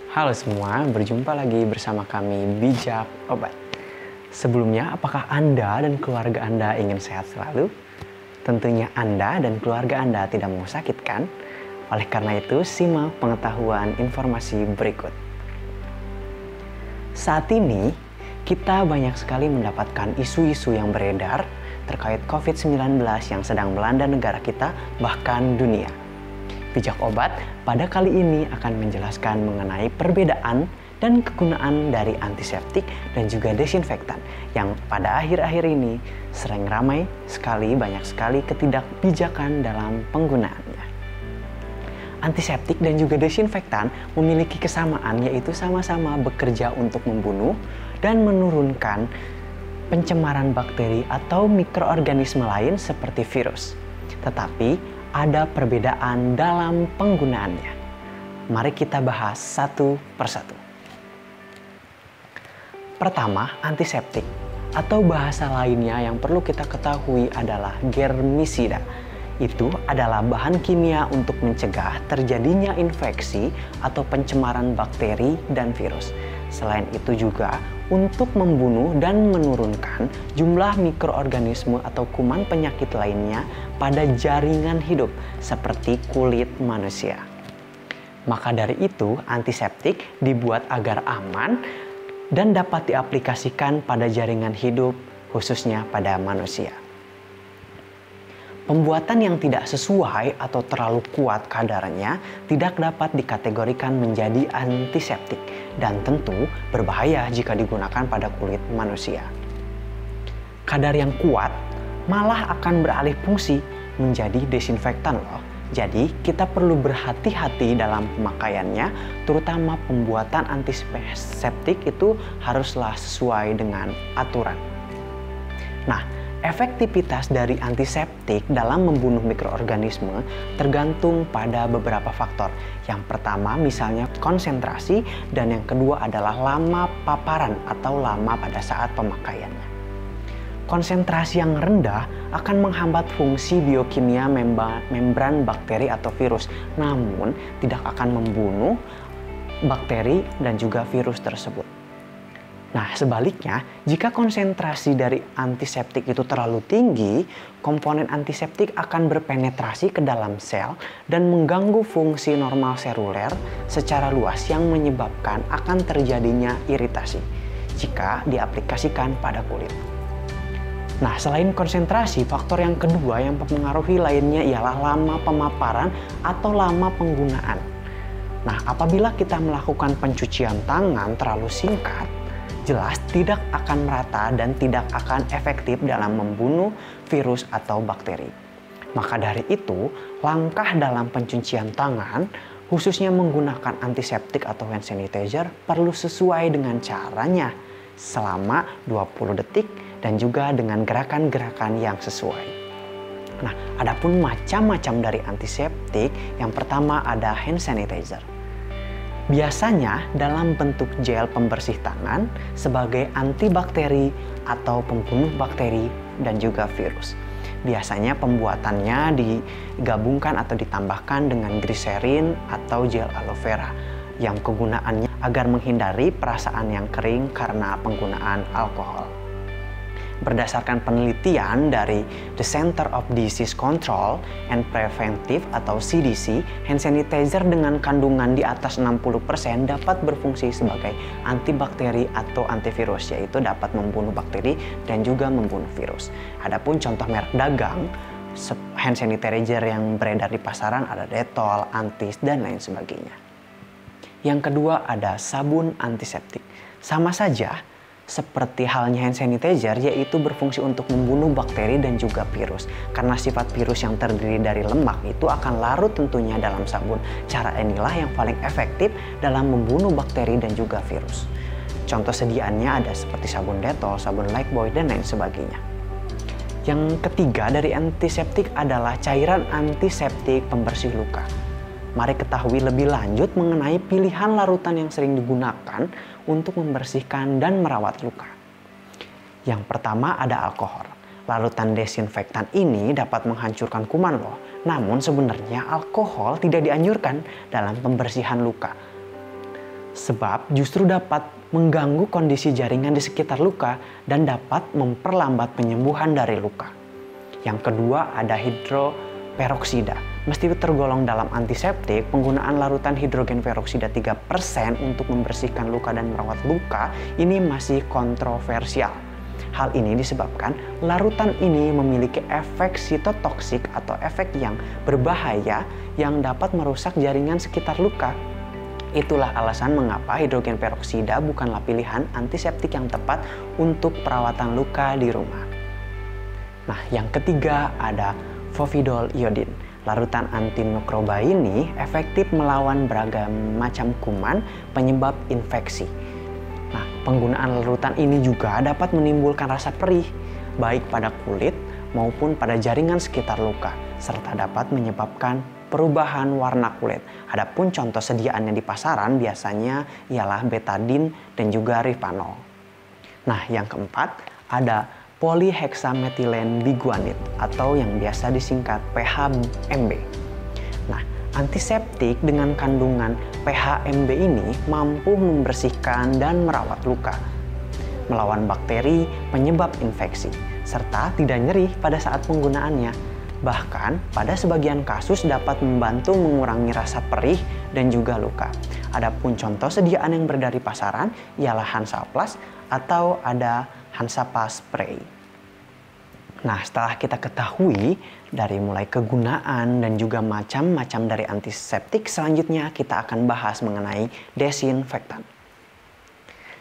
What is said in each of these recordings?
Halo semua, berjumpa lagi bersama kami Bijak Obat. Sebelumnya, apakah Anda dan keluarga Anda ingin sehat selalu? Tentunya Anda dan keluarga Anda tidak mau sakit, kan? Oleh karena itu, simak pengetahuan informasi berikut. Saat ini, kita banyak sekali mendapatkan isu-isu yang beredar terkait COVID-19 yang sedang melanda negara kita, bahkan dunia. Bijak Obat pada kali ini akan menjelaskan mengenai perbedaan dan kegunaan dari antiseptik dan juga desinfektan yang pada akhir-akhir ini sering ramai sekali, banyak sekali ketidakbijakan dalam penggunaannya. Antiseptik dan juga desinfektan memiliki kesamaan, yaitu sama-sama bekerja untuk membunuh dan menurunkan pencemaran bakteri atau mikroorganisme lain seperti virus. Tetapi ada perbedaan dalam penggunaannya. Mari kita bahas satu persatu. Pertama, antiseptik atau bahasa lainnya yang perlu kita ketahui adalah germisida. Itu adalah bahan kimia untuk mencegah terjadinya infeksi atau pencemaran bakteri dan virus. Selain itu juga untuk membunuh dan menurunkan jumlah mikroorganisme atau kuman penyakit lainnya pada jaringan hidup seperti kulit manusia. Maka dari itu, antiseptik dibuat agar aman dan dapat diaplikasikan pada jaringan hidup, khususnya pada manusia. Pembuatan yang tidak sesuai atau terlalu kuat kadarnya tidak dapat dikategorikan menjadi antiseptik dan tentu berbahaya jika digunakan pada kulit manusia. Kadar yang kuat malah akan beralih fungsi menjadi desinfektan loh. Jadi kita perlu berhati-hati dalam pemakaiannya, terutama pembuatan antiseptik itu haruslah sesuai dengan aturan. Nah, efektivitas dari antiseptik dalam membunuh mikroorganisme tergantung pada beberapa faktor. Yang pertama misalnya konsentrasi, dan yang kedua adalah lama paparan atau lama pada saat pemakaiannya. Konsentrasi yang rendah akan menghambat fungsi biokimia membran bakteri atau virus, namun tidak akan membunuh bakteri dan juga virus tersebut. Nah, sebaliknya, jika konsentrasi dari antiseptik itu terlalu tinggi, komponen antiseptik akan berpenetrasi ke dalam sel dan mengganggu fungsi normal seluler secara luas yang menyebabkan akan terjadinya iritasi jika diaplikasikan pada kulit. Nah, selain konsentrasi, faktor yang kedua yang mempengaruhi lainnya ialah lama pemaparan atau lama penggunaan. Nah, apabila kita melakukan pencucian tangan terlalu singkat, jelas tidak akan merata dan tidak akan efektif dalam membunuh virus atau bakteri. Maka dari itu, langkah dalam pencucian tangan, khususnya menggunakan antiseptik atau hand sanitizer, perlu sesuai dengan caranya selama 20 detik dan juga dengan gerakan-gerakan yang sesuai. Nah, adapun macam-macam dari antiseptik, yang pertama ada hand sanitizer. Biasanya dalam bentuk gel pembersih tangan sebagai antibakteri atau pembunuh bakteri dan juga virus. Biasanya pembuatannya digabungkan atau ditambahkan dengan gliserin atau gel aloe vera yang kegunaannya agar menghindari perasaan yang kering karena penggunaan alkohol. Berdasarkan penelitian dari The Center of Disease Control and Preventive atau CDC, hand sanitizer dengan kandungan di atas 60% dapat berfungsi sebagai antibakteri atau antivirus, yaitu dapat membunuh bakteri dan juga membunuh virus. Adapun contoh merek dagang hand sanitizer yang beredar di pasaran ada Dettol, Antis, dan lain sebagainya. Yang kedua ada sabun antiseptik. Sama saja seperti halnya hand sanitizer, yaitu berfungsi untuk membunuh bakteri dan juga virus. Karena sifat virus yang terdiri dari lemak itu akan larut tentunya dalam sabun. Cara inilah yang paling efektif dalam membunuh bakteri dan juga virus. Contoh sediaannya ada seperti sabun Dettol, sabun Lifebuoy, dan lain sebagainya. Yang ketiga dari antiseptik adalah cairan antiseptik pembersih luka. Mari ketahui lebih lanjut mengenai pilihan larutan yang sering digunakan untuk membersihkan dan merawat luka. Yang pertama ada alkohol. Larutan desinfektan ini dapat menghancurkan kuman loh. Namun sebenarnya alkohol tidak dianjurkan dalam pembersihan luka. sebab justru dapat mengganggu kondisi jaringan di sekitar luka dan dapat memperlambat penyembuhan dari luka. Yang kedua ada hidroperoksida. Meski tergolong dalam antiseptik, penggunaan larutan hidrogen peroksida 3% untuk membersihkan luka dan merawat luka ini masih kontroversial. Hal ini disebabkan larutan ini memiliki efek sitotoksik atau efek yang berbahaya yang dapat merusak jaringan sekitar luka. Itulah alasan mengapa hidrogen peroksida bukanlah pilihan antiseptik yang tepat untuk perawatan luka di rumah. Nah, yang ketiga ada povidol iodin. Larutan antimikroba ini efektif melawan beragam macam kuman penyebab infeksi. Nah, penggunaan larutan ini juga dapat menimbulkan rasa perih, baik pada kulit maupun pada jaringan sekitar luka, serta dapat menyebabkan perubahan warna kulit. Adapun contoh sediaannya di pasaran biasanya ialah betadine dan juga rifanol. Nah, yang keempat ada polyhexamethylene biguanide atau yang biasa disingkat PHMB. Nah, antiseptik dengan kandungan PHMB ini mampu membersihkan dan merawat luka, melawan bakteri penyebab infeksi, serta tidak nyeri pada saat penggunaannya. Bahkan, pada sebagian kasus dapat membantu mengurangi rasa perih dan juga luka. Adapun contoh sediaan yang beredar di pasaran ialah Hansaplast atau ada Hansaplast Spray. Nah, setelah kita ketahui dari mulai kegunaan dan juga macam-macam dari antiseptik, selanjutnya kita akan bahas mengenai desinfektan.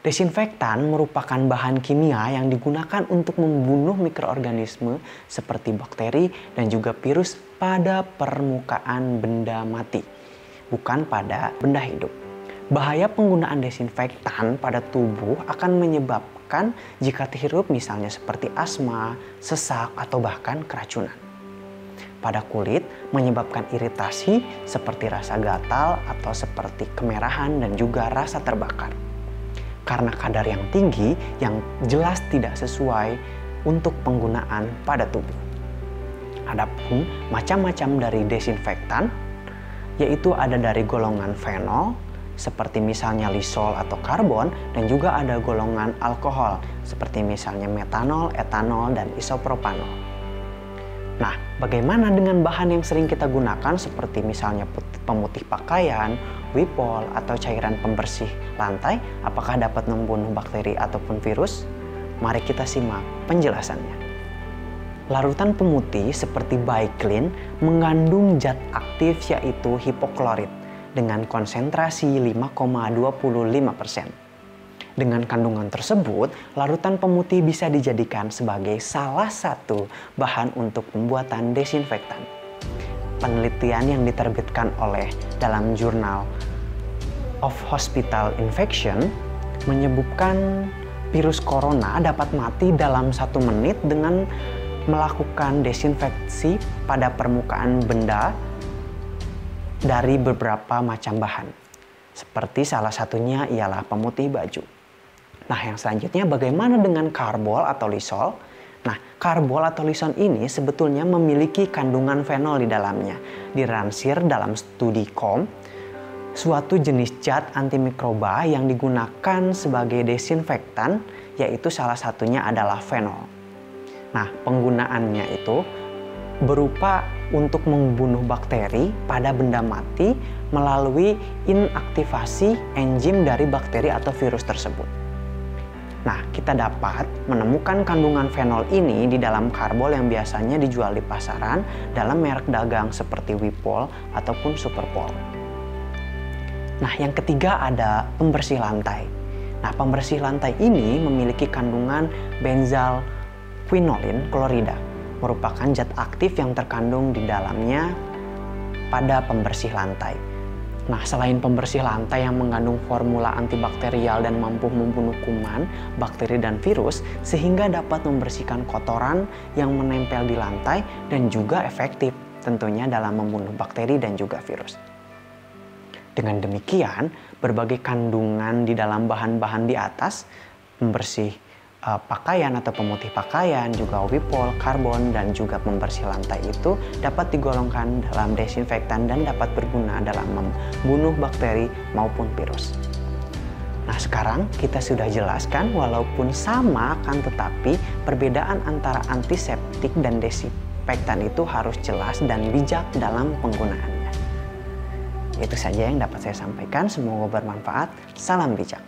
Desinfektan merupakan bahan kimia yang digunakan untuk membunuh mikroorganisme seperti bakteri dan juga virus pada permukaan benda mati, bukan pada benda hidup. Bahaya penggunaan desinfektan pada tubuh akan menyebabkan jika terhirup misalnya seperti asma, sesak, atau bahkan keracunan. Pada kulit menyebabkan iritasi seperti rasa gatal atau seperti kemerahan dan juga rasa terbakar. Karena kadar yang tinggi yang jelas tidak sesuai untuk penggunaan pada tubuh. Adapun macam-macam dari desinfektan, yaitu ada dari golongan fenol, seperti misalnya lisol atau karbon, dan juga ada golongan alkohol, seperti misalnya metanol, etanol, dan isopropanol. Nah, bagaimana dengan bahan yang sering kita gunakan seperti misalnya pemutih pakaian, Wipol, atau cairan pembersih lantai? Apakah dapat membunuh bakteri ataupun virus? Mari kita simak penjelasannya. Larutan pemutih seperti Biclean mengandung zat aktif yaitu hipoklorit dengan konsentrasi 5,25%. Dengan kandungan tersebut, larutan pemutih bisa dijadikan sebagai salah satu bahan untuk pembuatan desinfektan. Penelitian yang diterbitkan oleh dalam jurnal of Hospital Infection menyebutkan virus corona dapat mati dalam 1 menit dengan melakukan desinfeksi pada permukaan benda dari beberapa macam bahan. Seperti salah satunya ialah pemutih baju. Nah, yang selanjutnya bagaimana dengan karbol atau lisol? Nah, karbol atau lisol ini sebetulnya memiliki kandungan fenol di dalamnya. Dilansir dalam studi KOM, suatu jenis zat antimikroba yang digunakan sebagai desinfektan, yaitu salah satunya adalah fenol. Nah, penggunaannya itu berupa untuk membunuh bakteri pada benda mati melalui inaktivasi enzim dari bakteri atau virus tersebut. Nah, kita dapat menemukan kandungan fenol ini di dalam karbol yang biasanya dijual di pasaran dalam merek dagang seperti Wipol ataupun Superpol. Nah, yang ketiga ada pembersih lantai. Nah, pembersih lantai ini memiliki kandungan benzalquinolin klorida, merupakan zat aktif yang terkandung di dalamnya pada pembersih lantai. Nah, selain pembersih lantai yang mengandung formula antibakterial dan mampu membunuh kuman, bakteri, dan virus, sehingga dapat membersihkan kotoran yang menempel di lantai dan juga efektif tentunya dalam membunuh bakteri dan juga virus. Dengan demikian, berbagai kandungan di dalam bahan-bahan di atas, pembersih pakaian atau pemutih pakaian, juga Wipol, karbon, dan juga pembersih lantai itu dapat digolongkan dalam desinfektan dan dapat berguna dalam membunuh bakteri maupun virus. Nah, sekarang kita sudah jelaskan walaupun sama kan tetapi perbedaan antara antiseptik dan desinfektan itu harus jelas dan bijak dalam penggunaannya. Itu saja yang dapat saya sampaikan, semoga bermanfaat. Salam bijak.